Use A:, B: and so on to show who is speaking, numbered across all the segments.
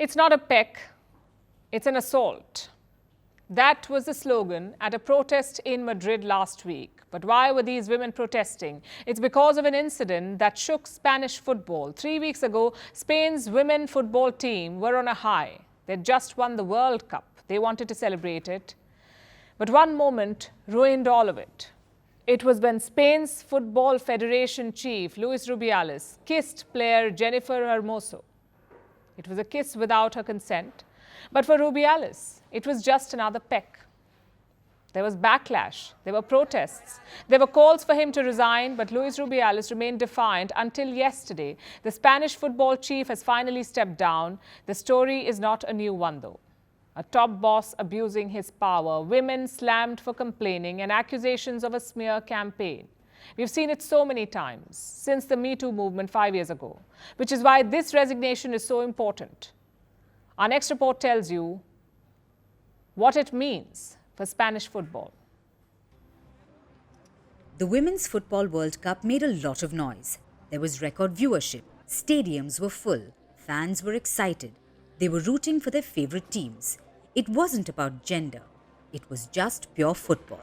A: It's not a peck, it's an assault. That was the slogan at a protest in Madrid last week. But why were these women protesting? It's because of an incident that shook Spanish football. 3 weeks ago, Spain's women football team were on a high. They'd just won the World Cup. They wanted to celebrate it. But one moment ruined all of it. It was when Spain's Football Federation chief, Luis Rubiales, kissed player Jennifer Hermoso. It was a kiss without her consent. But for Rubiales, it was just another peck. There was backlash, there were protests, there were calls for him to resign, but Luis Rubiales remained defiant until yesterday. The Spanish football chief has finally stepped down. The story is not a new one, though. A top boss abusing his power, women slammed for complaining, and accusations of a smear campaign. We've seen it so many times since the Me Too movement 5 years ago, which is why this resignation is so important. Our next report tells you what it means for Spanish football.
B: The Women's Football World Cup made a lot of noise. There was record viewership, stadiums were full, fans were excited. They were rooting for their favourite teams. It wasn't about gender, it was just pure football.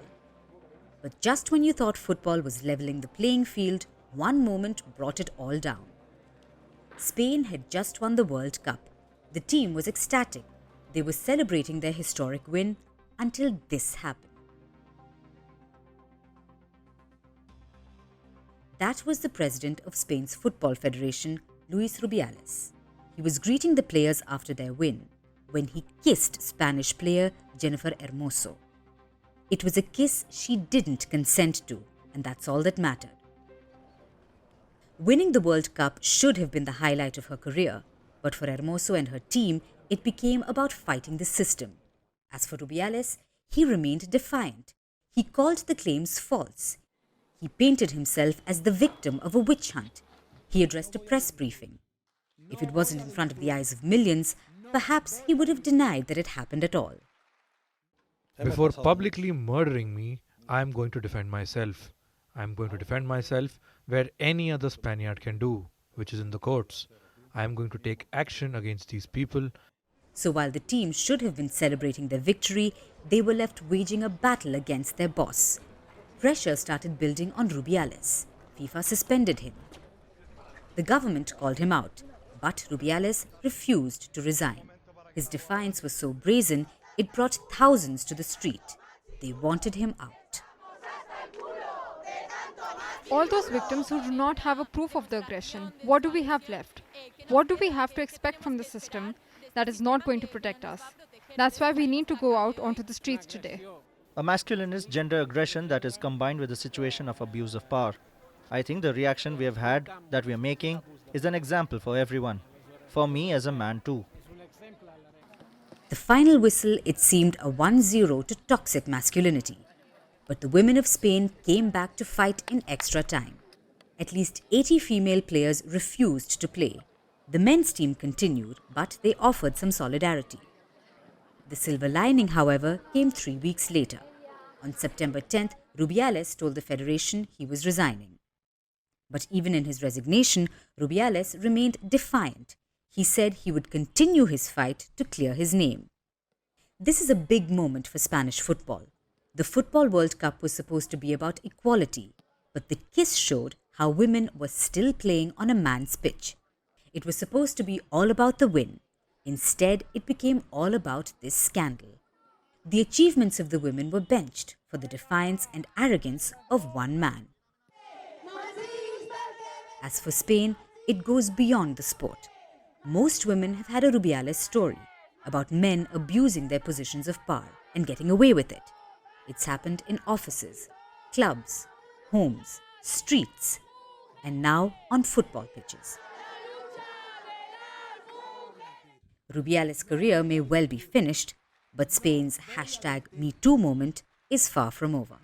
B: But just when you thought football was levelling the playing field, one moment brought it all down. Spain had just won the World Cup. The team was ecstatic. They were celebrating their historic win until this happened. That was the president of Spain's Football Federation, Luis Rubiales. He was greeting the players after their win when he kissed Spanish player Jennifer Hermoso. It was a kiss she didn't consent to, and that's all that mattered. Winning the World Cup should have been the highlight of her career, but for Hermoso and her team, it became about fighting the system. As for Rubiales, he remained defiant. He called the claims false. He painted himself as the victim of a witch hunt. He addressed a press briefing. If it wasn't in front of the eyes of millions, perhaps he would have denied that it happened at all.
C: Before publicly murdering me, I am going to defend myself. I am going to defend myself where any other Spaniard can do, which is in the courts. I am going to take action against these people.
B: So while the team should have been celebrating their victory, they were left waging a battle against their boss. Pressure started building on Rubiales. FIFA suspended him. The government called him out, but Rubiales refused to resign. His defiance was so brazen, it brought thousands to the street. They wanted him out.
D: All those victims who do not have a proof of the aggression, what do we have left? What do we have to expect from the system that is not going to protect us? That's why we need to go out onto the streets today.
E: A masculinist gender aggression that is combined with a situation of abuse of power. I think the reaction we have had, that we are making, is an example for everyone. For me as a man too.
B: The final whistle, it seemed a 1-0 to toxic masculinity. But the women of Spain came back to fight in extra time. At least 80 female players refused to play. The men's team continued, but they offered some solidarity. The silver lining, however, came 3 weeks later. On September 10th, Rubiales told the federation he was resigning. But even in his resignation, Rubiales remained defiant. He said he would continue his fight to clear his name. This is a big moment for Spanish football. The Football World Cup was supposed to be about equality, but the kiss showed how women were still playing on a man's pitch. It was supposed to be all about the win. Instead, it became all about this scandal. The achievements of the women were benched for the defiance and arrogance of one man. As for Spain, it goes beyond the sport. Most women have had a Rubiales story about men abusing their positions of power and getting away with it. It's happened in offices, clubs, homes, streets, and now on football pitches. Rubiales' career may well be finished, but Spain's #MeToo moment is far from over.